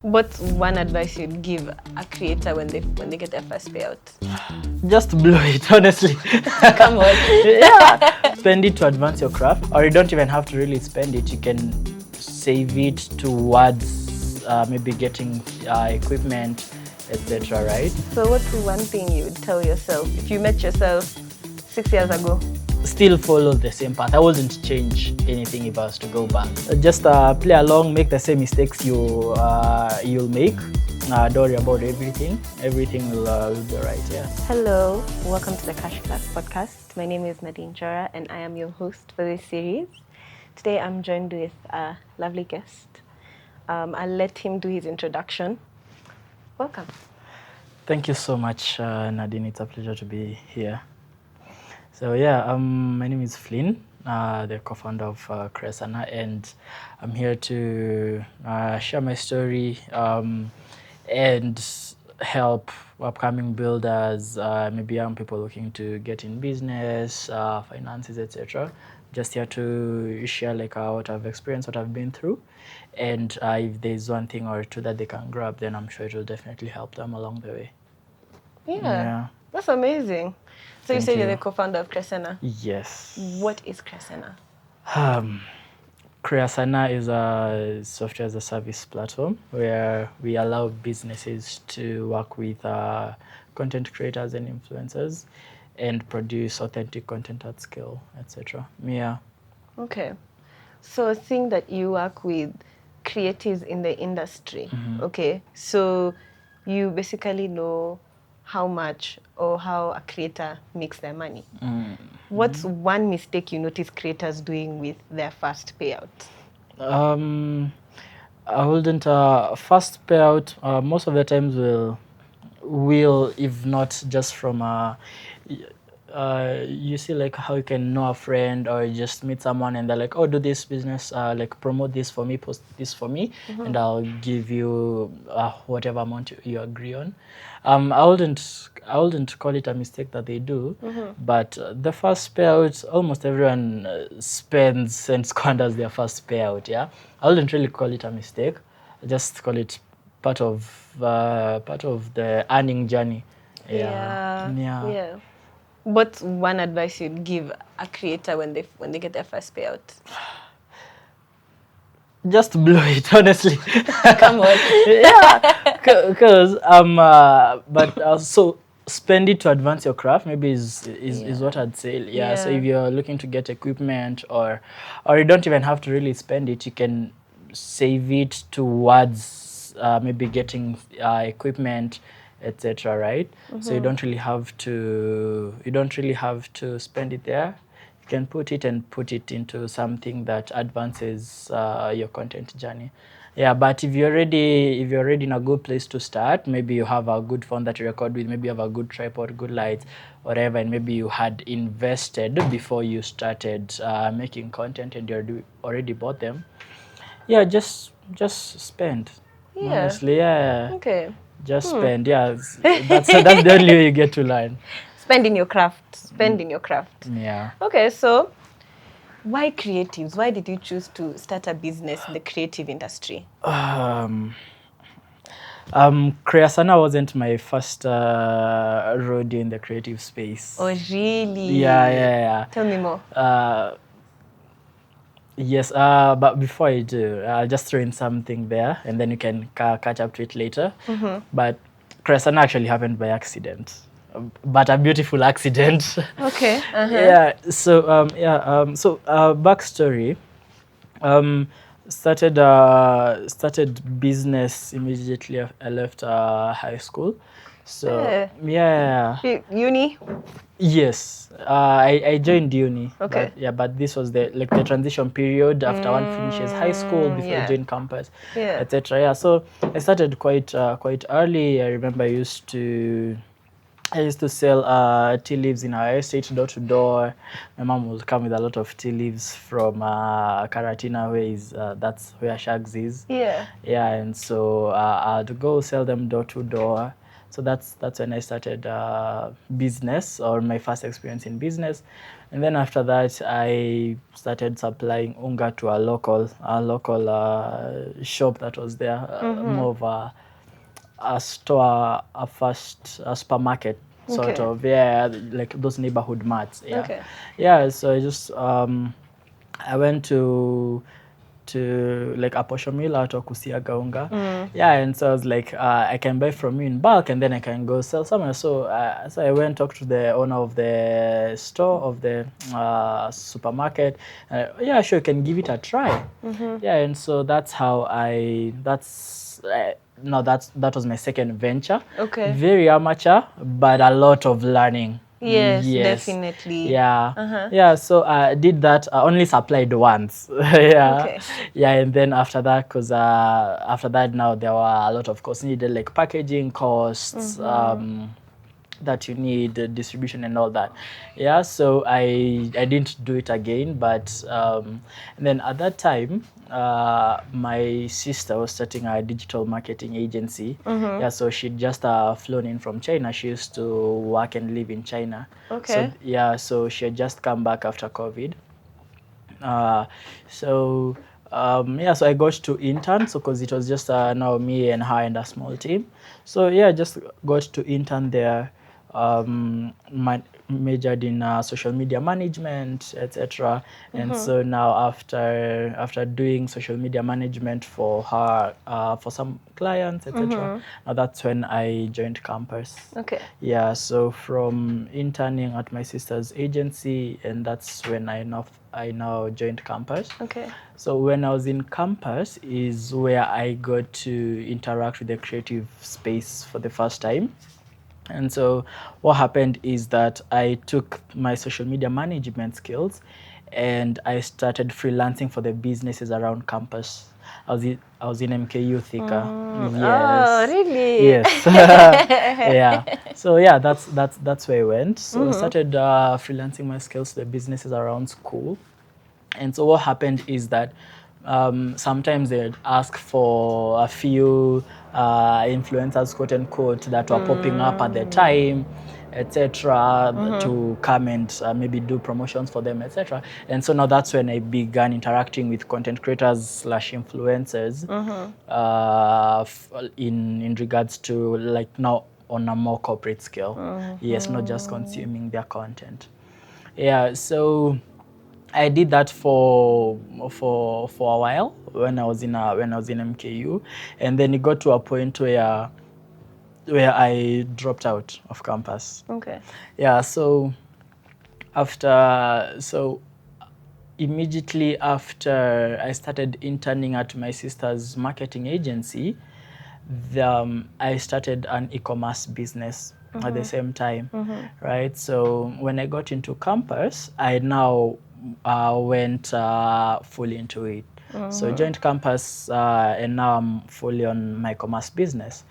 What's one advice you'd give a creator when they get their first payout? Just blow it, honestly. Come on. Yeah. Spend it to advance your craft, or you don't even have to really spend it. You can save it towards maybe getting equipment, etc. Right? So what's one thing you would tell yourself if you met yourself 6 years ago? Still follow the same path. I wouldn't change anything if I was to go back. Just play along, make the same mistakes you'll make. Don't worry about everything. Everything will be right. Yeah. Hello, welcome to the Cash Class podcast. My name is Nadine Jara, and I am your host for this series. Today, I'm joined with a lovely guest. I'll let him do his introduction. Welcome. Thank you so much, Nadine. It's a pleasure to be here. So yeah, my name is Flynn, the co-founder of Creasanaa, and I'm here to share my story and help upcoming builders, maybe young people looking to get in business, finances, etc. Just here to share like what I've experienced, what I've been through, and if there's one thing or two that they can grab, then I'm sure it will definitely help them along the way. Yeah. That's amazing. So you Thank say you're you. the co-founder of Creasanaa. Yes. What is Creasanaa? Creasanaa is a software as a service platform where we allow businesses to work with content creators and influencers and produce authentic content at scale, etc. Yeah. Okay. So seeing that you work with creatives in the industry, okay, so you basically know how much or how a creator makes their money. What's one mistake you notice creators doing with their first payout? I wouldn't first payout most of the times will if not just from you see like how you can know a friend or you just meet someone and they're like, oh, do this business, like promote this for me, post this for me, and I'll give you whatever amount you agree on. I wouldn't call it a mistake that they do, but the first payout, almost everyone spends and squanders their first payout. Yeah, I wouldn't really call it a mistake. I just call it part of the earning journey. Yeah. What's one advice you'd give a creator when they get their first payout? Just blow it, honestly. Come on. Yeah, because so spend it to advance your craft. Maybe is what I'd say. Yeah. So if you're looking to get equipment or you don't even have to really spend it, you can save it towards maybe getting equipment, etc. Right? So you don't really have to spend it there. You can put it into something that advances your content journey. Yeah, but if you're already in a good place to start, maybe you have a good phone that you record with, maybe you have a good tripod, good lights, whatever, and maybe you had invested before you started making content and you already bought them. Yeah, just spend. Yeah. Honestly, yeah. Okay. Just spend. Yeah, that's the only way you get to learn. Spend in your craft. Spend in your craft. Yeah. Okay, so why creatives? Why did you choose to start a business in the creative industry? Creasanaa wasn't my first rodeo in the creative space. Oh, really? Yeah. Tell me more. Yes, but before I do, I'll just throw in something there and then you can catch up to it later. But Creasanaa actually happened by accident, but a beautiful accident. Okay. Yeah, so backstory. Started business immediately I left high school. So yeah. Uni? Yes, I joined uni. Okay. But this was the transition period after one finishes high school before you join campus, etc. Yeah, so I started quite early. I remember I used to sell tea leaves in our estate door to door. My mom would come with a lot of tea leaves from Karatina, that's where Shags is. Yeah. Yeah, and so I'd go sell them door to door. So that's when I started business, or my first experience in business. And then after that, I started supplying unga to a local shop that was there, more of a store, a supermarket sort Okay. of, yeah, like those neighborhood marts, yeah. Okay. Yeah, so I just I went to like a posho mill out of Kusiaga unga. Yeah, and so I was like, I can buy from you in bulk and then I can go sell somewhere. So so I went talked to the owner of the store, of the supermarket. Yeah, sure, you can give it a try. Yeah, and so that's how that was my second venture. Okay. Very amateur, but a lot of learning. Yes, Yes. definitely. Yeah. Yeah, so I did that. I only supplied once. Yeah. Okay. Yeah, and then after that, because after that now there were a lot of costs needed, like packaging costs, that you need, distribution and all that. Yeah, so I didn't do it again, but and then at that time, my sister was starting a digital marketing agency. Yeah, so she'd just flown in from China. She used to work and live in China. Okay. So yeah, so she had just come back after COVID. Uh, so yeah, so I got to intern, so because it was just now me and her and a small team. So yeah, just got to intern there. Majored in social media management, etc. And so now after doing social media management for her, for some clients, etc. Now that's when I joined campus. Okay. Yeah, so from interning at my sister's agency, and that's when I now joined campus. Okay. So when I was in campus is where I got to interact with the creative space for the first time. And so what happened is that I took my social media management skills and I started freelancing for the businesses around campus. I was in MKU Thika. Yes. Oh, really? Yes. Yeah. So yeah, that's where I went. So I started freelancing my skills to the businesses around school. And so what happened is that sometimes they'd ask for a few influencers, quote unquote, that were popping up at the time, etc., to come and maybe do promotions for them, etc. And so now that's when I began interacting with content creators slash influencers in regards to, like, now on a more corporate scale. Yes, not just consuming their content. Yeah, so I did that for a while when I was in MKU, and then it got to a point where I dropped out of campus. Okay. Yeah, so immediately after I started interning at my sister's marketing agency, I started an e-commerce business at the same time, right? So when I got into campus, I now went fully into it. So I joined campus, and now I'm fully on my commerce business.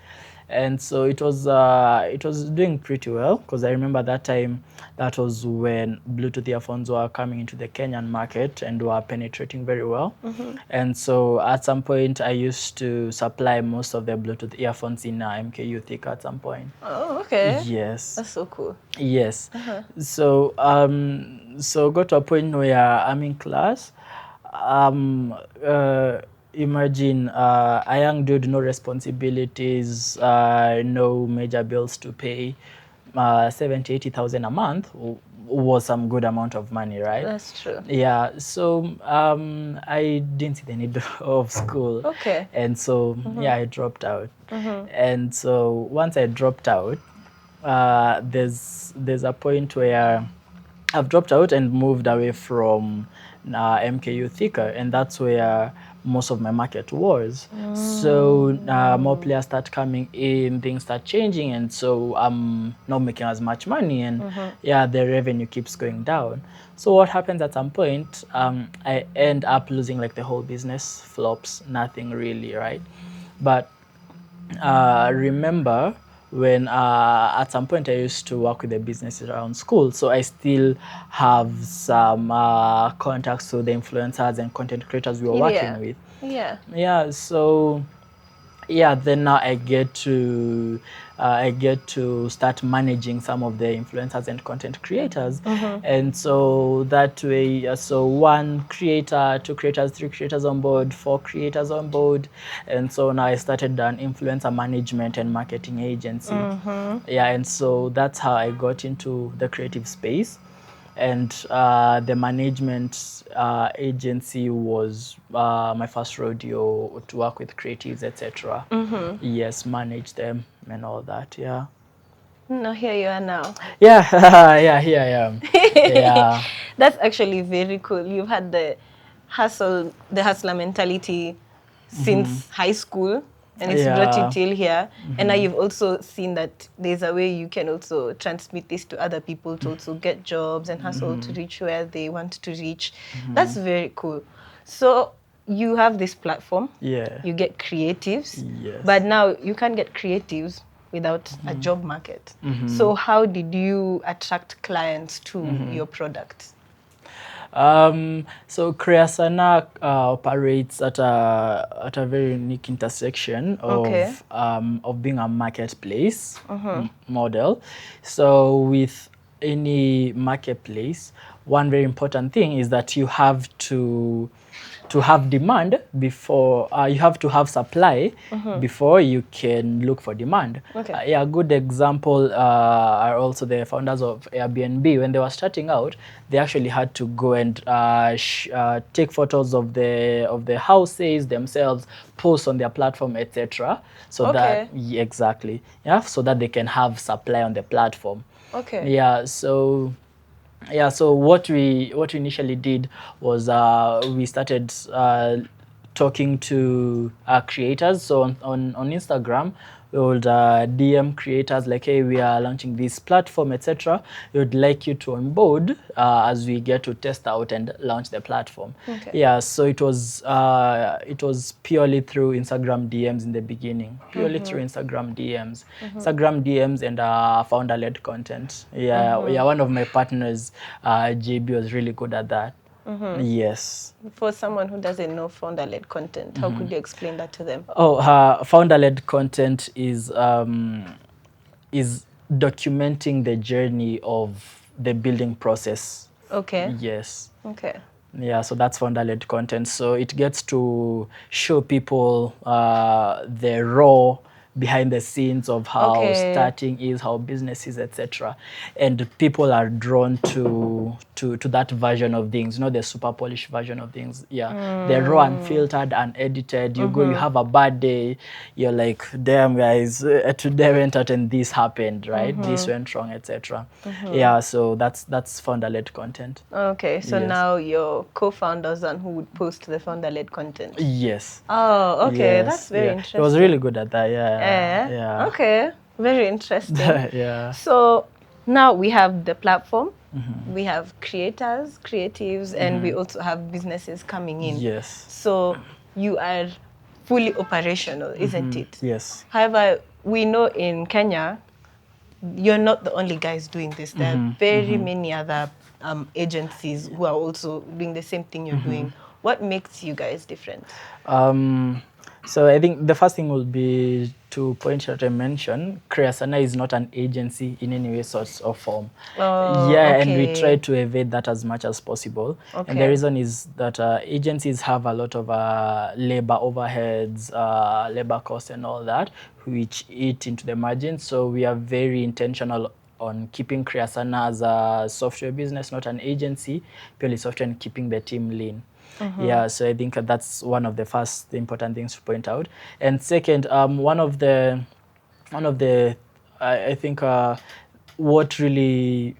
And so it was doing pretty well, because I remember that time, that was when Bluetooth earphones were coming into the Kenyan market and were penetrating very well. And so at some point I used to supply most of the Bluetooth earphones in MKU Thika at some point. Oh, okay. Yes. That's so cool. Yes. So so got to a point where I'm in class. Imagine a young dude, no responsibilities, no major bills to pay. 70,000-80,000 a month was some good amount of money, right? That's true. Yeah, so I didn't see the need of school. Okay. And so yeah, I dropped out. And so once I dropped out, there's a point where I've dropped out and moved away from MKU Thika, and that's where most of my market was. So more players start coming in, things start changing, and so I'm not making as much money, and yeah, the revenue keeps going down. So what happens at some point, I end up losing, like, the whole business flops, nothing really, right? But remember when at some point I used to work with the businesses around school, so I still have some contacts with the influencers and content creators we were working with. Yeah. Yeah, so yeah, then now I get to start managing some of the influencers and content creators. And so that way, so 1 creator, 2 creators, 3 creators on board, 4 creators on board, and so now I started an influencer management and marketing agency. Yeah, and so that's how I got into the creative space. And the management agency was my first rodeo to work with creatives, etc. Yes, manage them and all that. Yeah. No, here you are now. Yeah, yeah, here I am. Yeah. That's actually very cool. You've had the hustler mentality since high school, and it's brought you Yeah. till here. And now you've also seen that there's a way you can also transmit this to other people to also get jobs and hustle to reach where they want to reach. That's very cool. So you have this platform. Yeah. You get creatives. Yes. But now you can't get creatives without a job market. So how did you attract clients to your product? So Creasanaa operates at a very unique intersection of being a marketplace model. So with any marketplace, one very important thing is that you have to have demand before you have to have supply before you can look for demand. Yeah, a good example are also the founders of Airbnb. When they were starting out, they actually had to go and take photos of the houses themselves, post on their platform, etc. So that exactly, yeah, so that they can have supply on the platform. Yeah, so what we initially did was we started talking to creators. So on Instagram, we would DM creators like, hey, we are launching this platform, etc. We would like you to onboard as we get to test out and launch the platform. Yeah, so it was purely through Instagram DMs in the beginning, purely through Instagram DMs, and founder-led content. Yeah, one of my partners, JB, was really good at that. Yes. For someone who doesn't know founder-led content, how could you explain that to them? Founder-led content is documenting the journey of the building process. Yes. Yeah, so that's founder-led content. So it gets to show people the raw behind the scenes of how starting is, how business is, etc. And people are drawn to that version of things, the super polished version of things. Yeah, the raw, unfiltered, unedited. You go, you have a bad day, you're like, damn guys, today went out and this happened, right? This went wrong, etc. Yeah, so that's founder-led content. So now your co-founders and who would post the founder-led content? Yes. Oh, okay. Yes, that's very interesting. He was really good at that, yeah. Okay, very interesting. Yeah. So now we have the platform, we have creatives, and we also have businesses coming in. Yes. So you are fully operational, isn't it? Yes. However, we know in Kenya, you're not the only guys doing this. There are very many other agencies who are also doing the same thing you're doing. What makes you guys different? So I think the first thing would be to point out and mention, Creasanaa is not an agency in any way, sort of form. And we try to evade that as much as possible. And the reason is that agencies have a lot of labor overheads, labor costs and all that, which eat into the margin. So we are very intentional on keeping Creasanaa as a software business, not an agency, purely software, and keeping the team lean. Yeah, so I think that's one of the first important things to point out. And second, one of the I think what really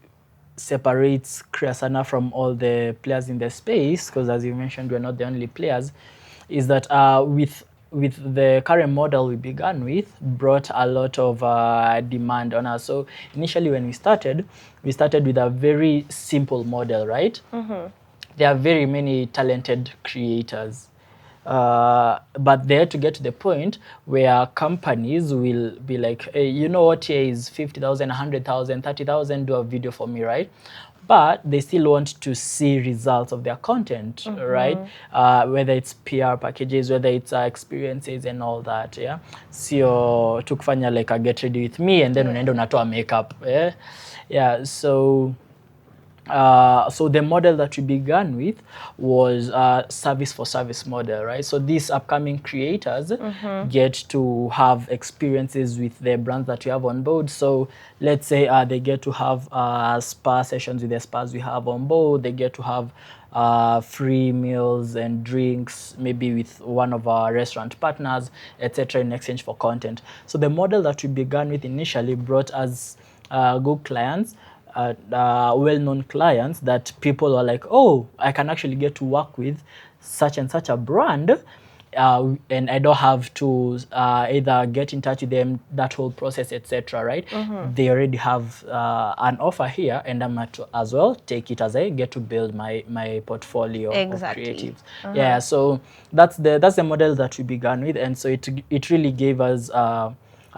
separates Creasanaa from all the players in the space, because as you mentioned, we're not the only players, is that with the current model we began with, brought a lot of demand on us. So initially when we started with a very simple model, right? There are very many talented creators. But they had to get to the point where companies will be like, hey, you know what, here is 50,000, 100,000, 30,000, do a video for me, right? But they still want to see results of their content, right? Whether it's PR packages, whether it's experiences and all that, yeah? Sio tu kufanya like a get ready with me and then unaenda unatoa makeup, yeah? Yeah, so the model that we began with was service for service model, right? So these upcoming creators get to have experiences with the brands that we have on board. So let's say they get to have spa sessions with the spas we have on board. They get to have free meals and drinks, maybe with one of our restaurant partners, etc., in exchange for content. So the model that we began with initially brought us good clients, well-known clients that people are like, oh, I can actually get to work with such and such a brand, and I don't have to either get in touch with them, that whole process, etc., right? They already have an offer here, and I'm at as well take it as I get to build my portfolio of creatives. Yeah, so that's the model that we began with, and so it really gave us a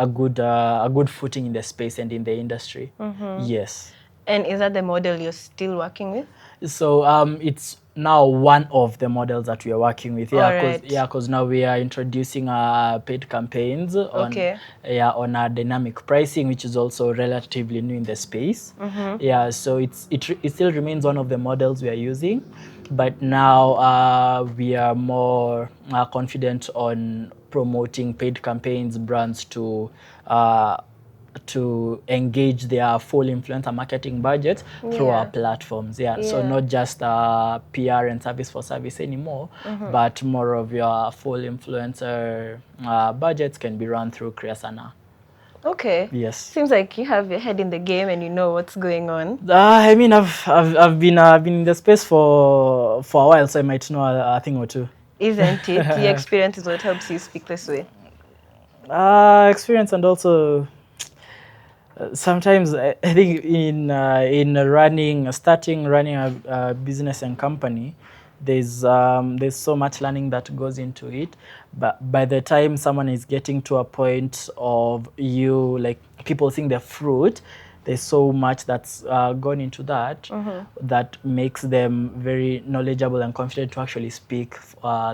good footing in the space and in the industry. Yes. And is that the model you're still working with? So it's now one of the models that we are working with. Yeah, because now we are introducing paid campaigns on on our dynamic pricing, which is also relatively new in the space. Yeah, so it still remains one of the models we are using, but now we are more confident on promoting paid campaigns, brands to engage their full influencer marketing budget through our platforms. So not just PR and service for service anymore, but more of your full influencer budgets can be run through Creasanaa. Okay. Yes. Seems like you have your head in the game and you know what's going on. I mean, I've been in the space for a while, so I might know a thing or two. Isn't it? The experience is what helps you speak this way. Experience, and also sometimes I think in starting running a business and company, there's so much learning that goes into it. But by the time someone is getting to a point of you, like people seeing the fruit, there's so much that's gone into that that makes them very knowledgeable and confident to actually speak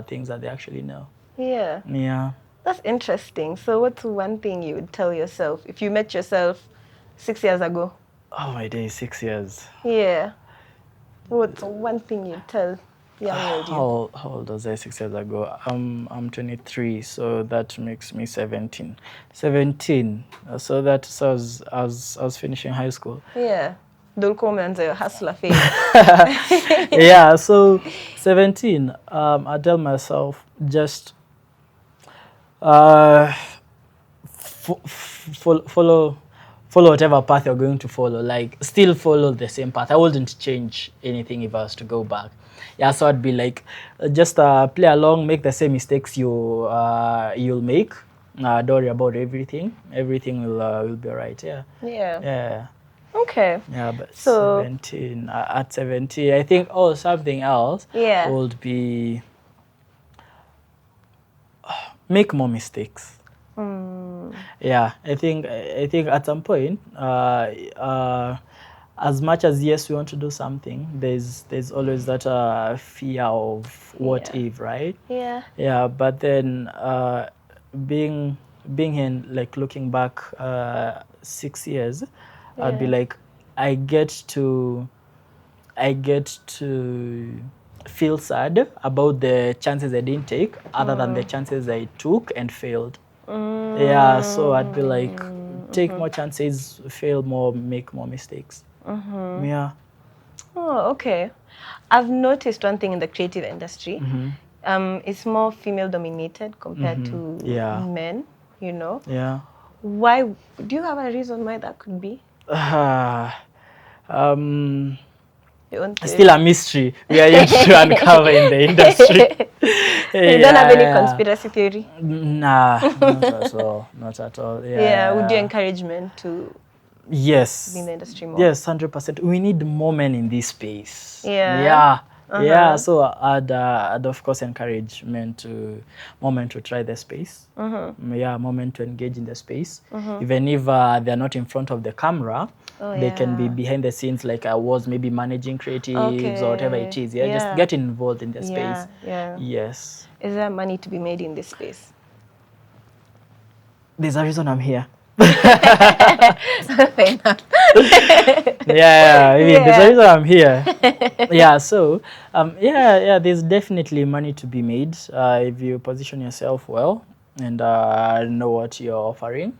things that they actually know. Yeah. Yeah. That's interesting. So what's one thing you would tell yourself if you met yourself 6 years ago? Oh my days, 6 years. Yeah. What's one thing you'd tell young you? How old was I 6 years ago? I'm 23, so that makes me 17. 17. So I was finishing high school. Yeah. Dulko umeanza your hustler phase. Yeah, so 17. I tell myself just follow whatever path you're going to follow. Like, still follow the same path. I wouldn't change anything if I was to go back. Yeah, so I'd be like, just play along, make the same mistakes you'll make. Don't worry about everything. Everything will be alright. Yeah. Yeah. Yeah. Okay. Yeah, but so 17. At 17, I think something else would be make more mistakes. Yeah, I think at some point, as much as yes, we want to do something, there's always that fear of what if, right? Yeah. Yeah, but then being in, like, looking back 6 years, I'd be like, I get to feel sad about the chances I didn't take, other than the chances I took and failed. Yeah, so I'd be like, take more chances, fail more, make more mistakes. Yeah. Oh, okay. I've noticed one thing in the creative industry. It's more female dominated compared to men, you know? Yeah. Why? Do you have a reason why that could be? Still a mystery we are yet to uncover in the industry. You don't have any conspiracy theory? Nah, not at all. Yeah. Would you encourage men to be in the industry more? Yes, 100%. We need more men in this space. Yeah. Yeah, Yeah, so I'd of course encourage more men to try the space. Yeah, more men to engage in the space. Even if they're not in front of the camera, they can be behind the scenes, like I was maybe managing creatives or whatever it is. Yeah, just get involved in the space. Yes. Is there money to be made in this space? There's a reason I'm here. Fair enough. Yeah, I mean, there's a reason I'm here. Yeah, so there's definitely money to be made if you position yourself well and know what you're offering.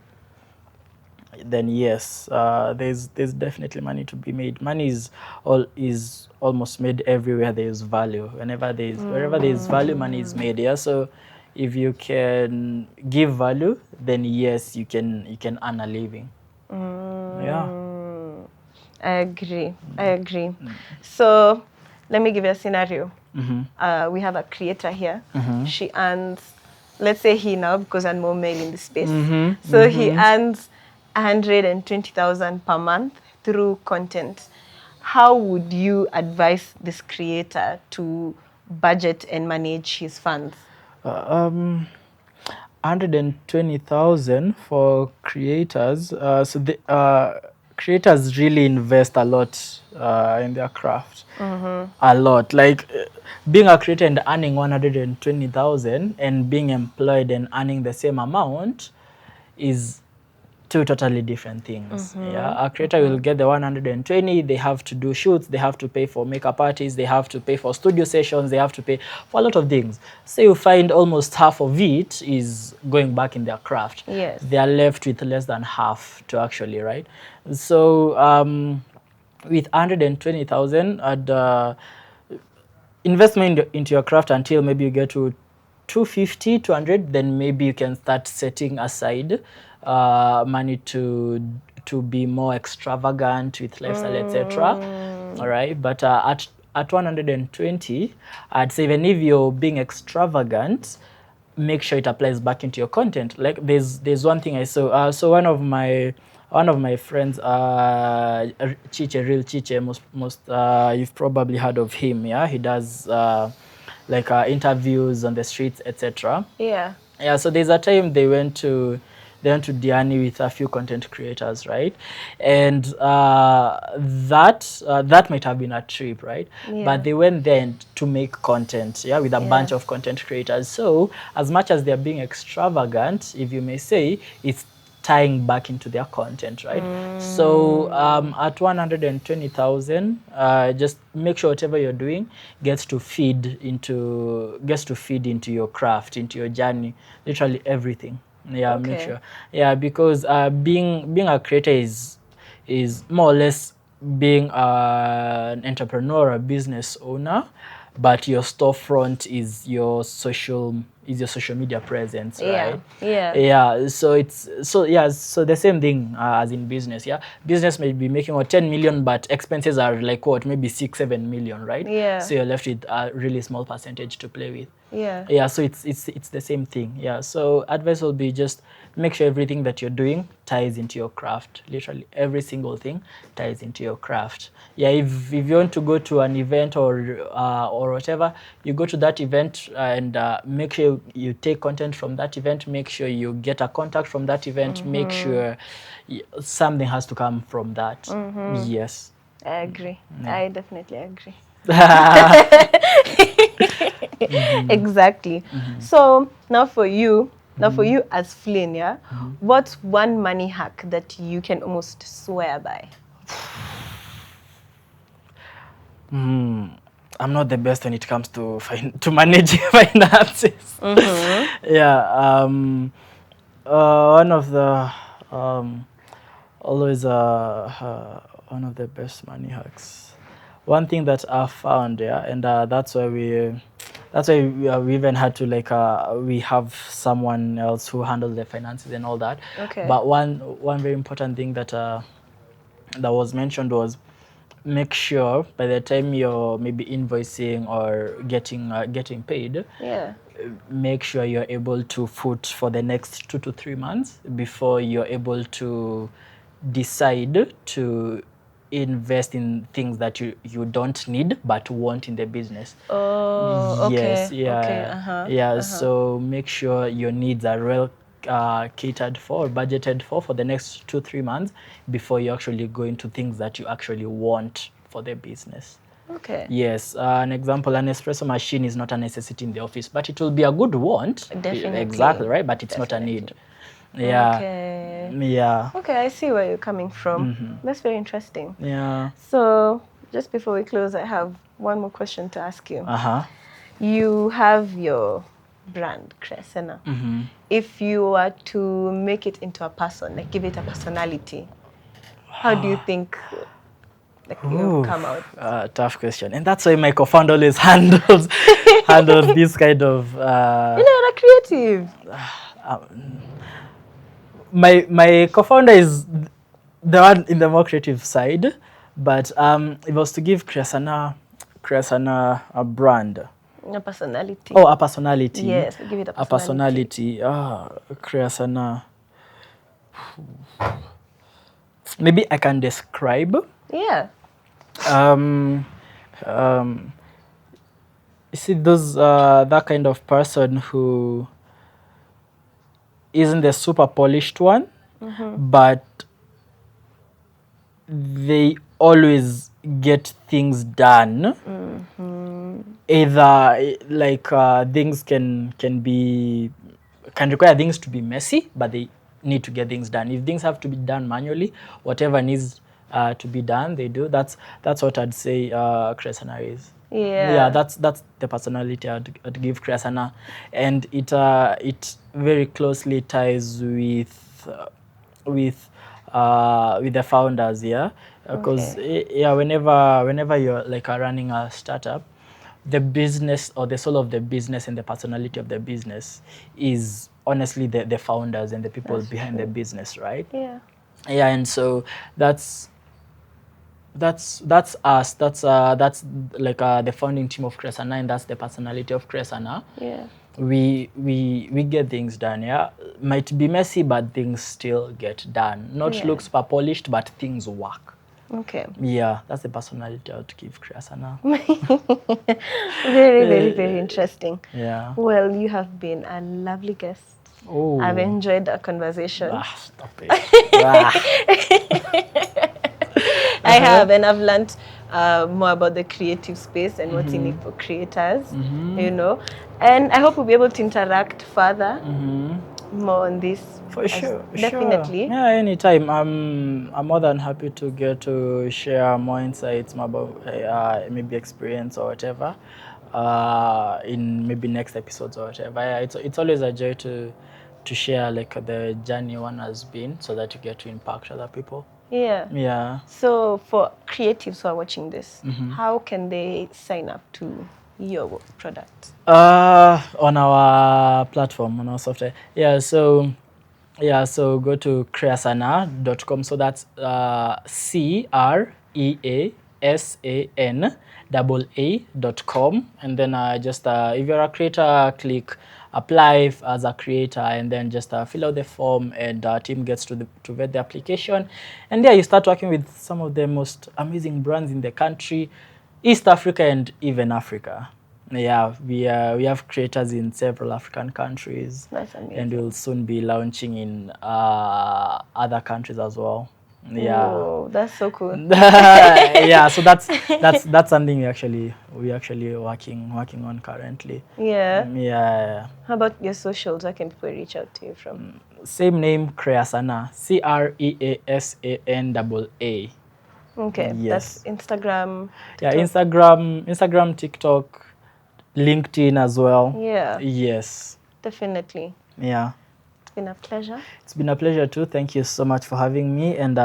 Then yes, there's definitely money to be made. Money is almost made everywhere there's value. Wherever there's value, money is made. Yeah, so if you can give value, then yes, you can earn a living. Yeah. I agree. So let me give you a scenario. We have a creator here. She earns, let's say he now, because I'm more male in this space. So he earns 120,000 per month through content. How would you advise this creator to budget and manage his funds? 120,000 for creators. So the creators really invest a lot in their craft. A lot. Like being a creator and earning 120,000 and being employed and earning the same amount is two totally different things. Yeah, a creator will get the 120. They have to do shoots, they have to pay for makeup artists, they have to pay for studio sessions, they have to pay for a lot of things. So you find almost half of it is going back in their craft. Yes. They are left with less than half to actually, right? So with 120,000, I'd investment into your craft until maybe you get to 250, 200, then maybe you can start setting aside money to be more extravagant with lifestyle, etc. All right, but at 120, I'd say even if you're being extravagant, make sure it applies back into your content. Like there's one thing I saw. So one of my friends, Chiche, real Chiche, most you've probably heard of him. Yeah, he does interviews on the streets, etc. Yeah. Yeah, so there's a time they went to Diani with a few content creators, right? And that might have been a trip, right? Yeah. But they went there to make content, yeah, with a bunch of content creators. So as much as they're being extravagant, if you may say, it's tying back into their content, right? So at 120,000, just make sure whatever you're doing gets to feed into your craft, into your journey, literally everything. Yeah, make sure. Yeah, because being a creator is more or less being an entrepreneur, a business owner, but your storefront is your social media presence, right? Yeah. So so the same thing as in business. Yeah, business may be making 10 million, but expenses are like maybe 6-7 million, right? Yeah. So you're left with a really small percentage to play with. Yeah. So it's the same thing. Yeah, so advice will be just make sure everything that you're doing ties into your craft. Literally every single thing ties into your craft. Yeah, if you want to go to an event or whatever, you go to that event and make sure you take content from that event. Make sure you get a contact from that event. Make sure something has to come from that. Yes, I agree. I definitely agree. Exactly. So now for you as Flynn, yeah, what's one money hack that you can almost swear by? I'm not the best when it comes to managing finances. Yeah, one of the always one of the best money hacks. One thing that I found, yeah, and that's why we even had to we have someone else who handles the finances and all that. Okay. But one very important thing that was mentioned was make sure by the time you're maybe invoicing or getting paid, make sure you're able to foot for the next 2 to 3 months before you're able to decide to invest in things that you don't need but want in the business. Oh, Yes, okay. yeah, Okay. yeah. So make sure your needs are well catered for, budgeted for the next 2-3 months before you actually go into things that you actually want for the business. Okay. Yes, an example, an espresso machine is not a necessity in the office, but it will be a good want. Definitely. Exactly, right? But it's not a need. Yeah. Okay. Yeah. Okay, I see where you're coming from. That's very interesting. Yeah. So, just before we close, I have one more question to ask you. Uh-huh. You have your brand, Creasanaa. If you were to make it into a person, like give it a personality, how do you think like it will come out? Tough question. And that's why my co-founder always handles this kind of You're a creative. my co-founder is the one in the more creative side, but if I was to give Creasanaa a brand. A personality. Oh, a personality. Yes, we give it a personality. Creasanaa. Maybe I can describe. Yeah. You see, those that kind of person who isn't the super polished one, but they always get things done. Either like things can require things to be messy, but they need to get things done. If things have to be done manually, whatever needs to be done, they do. That's what I'd say Creasanaa is. Yeah, that's the personality I'd give Creasanaa, and it very closely ties with the founders, yeah, because whenever you're like running a startup, the business or the soul of the business and the personality of the business is honestly the founders and the people behind the business, right? Yeah. Yeah, and so that's us. That's like the founding team of Creasanaa, and that's the personality of Creasanaa. Yeah. We get things done. Yeah, might be messy, but things still get done. Not look super polished, but things work. Okay. Yeah, that's the personality I would give Creasanaa. Very, very, very interesting. Yeah. Well, you have been a lovely guest. Oh. I've enjoyed our conversation. Stop it. I have, and I've learned more about the creative space and what's in it for creators, you know. And I hope we'll be able to interact further more on this. For sure. Definitely. Yeah, anytime. I'm more than happy to get to share more insights about maybe experience or whatever in maybe next episodes or whatever. Yeah, it's always a joy to share like the journey one has been, so that you get to impact other people. Yeah. Yeah. So for creatives who are watching this, how can they sign up to your product? On our platform, on our software. So go to creasanaa.com. So that's CREASANAA.com, and then just if you're a creator, click apply as a creator, and then just fill out the form, and our team gets to vet the application, and you start working with some of the most amazing brands in the country, East Africa, and even Africa. Yeah, we have creators in several African countries. That's amazing. And we'll soon be launching in other countries as well. Yeah. Oh, that's so cool. Yeah, so that's something we actually working on currently. Yeah. Yeah. How about your socials? Where can people reach out to you from? Same name, Creasanaa. CREASANAA. Okay. Yes. That's Instagram. TikTok. Yeah, Instagram, TikTok, LinkedIn as well. Yeah. Yes. Definitely. Yeah. It's been a pleasure. It's been a pleasure too. Thank you so much for having me, and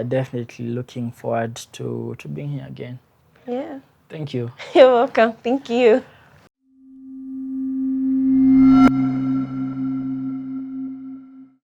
definitely looking forward to being here again. Yeah. Thank you. You're welcome. Thank you.